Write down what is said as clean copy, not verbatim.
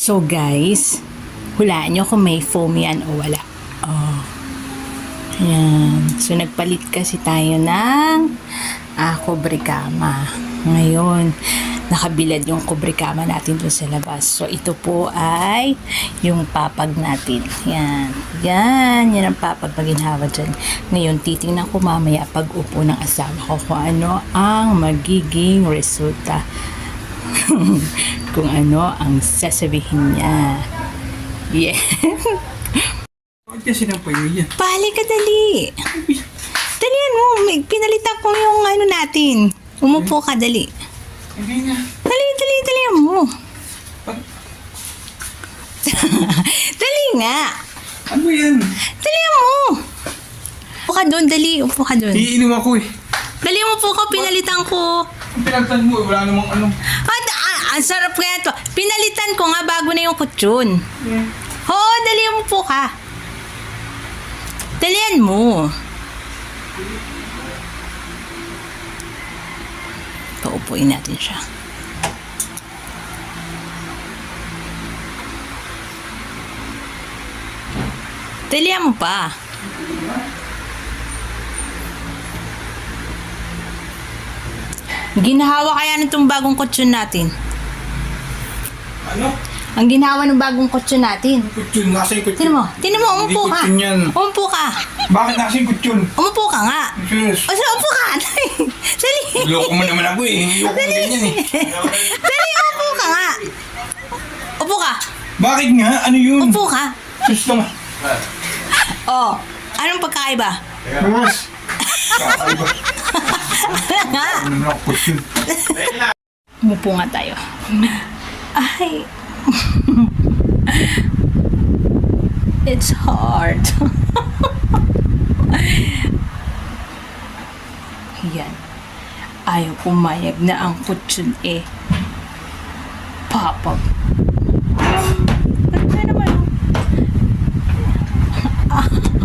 So guys, hulaan nyo kung may foam yan o wala. Oh. Ayan. So nagpalit kasi tayo ng kubrikama. Ngayon, nakabilad yung kubrikama natin doon sa labas. So ito po ay yung papag natin. Yan. Yan ang papag na ginhawa dyan. Ngayon, titingnan ko mamaya pag upo ng asawa ko kung ano ang magiging resulta. Kung ano ang sasabihin niya. Yeah. Bakit kasi nang payo yan? Pali ka, dali. Dalian mo. Pinalitan ko yung ano natin. Umupo ka, dali. Hindi nga. Dali mo. Dali nga. Ano yan? Dali mo. Upo ka doon, dali. Upo ka doon. Iinom ako eh. Dali mo po ko, pinalitan ko. Ang pinagtan mo eh, wala namang ano. Ang sarap kaya to. Pinalitan ko nga bago na yung kutsyon. Oo, dali mo po ka. Dalian mo. Paupuin natin siya. Dalian mo pa. Ginahawa kaya nitong bagong kutsyon natin. Ano? Ang ginawa ng bagong kutsyon natin. Kutsyon, nasa yung kutsyon. Tinan mo, umupo Hindi ka. kutsyon yan. Umupo ka. Bakit nasa yung kutsyon? Umupo ka nga. Yes. O, so, umupo ka. Dali. Loko mo naman ako eh. Loko mo ganyan eh. Dali, umupo ka nga. Upo ka. Bakit nga? Ano yun? Upo ka. Sus naman. Oh, anong pagkaiba? Mas. Kakaiba. Ano naman ako kutsyon? Umupo nga tayo. Ay. It's hard. Yan. Ayaw pumayag na ang kutsyon papag.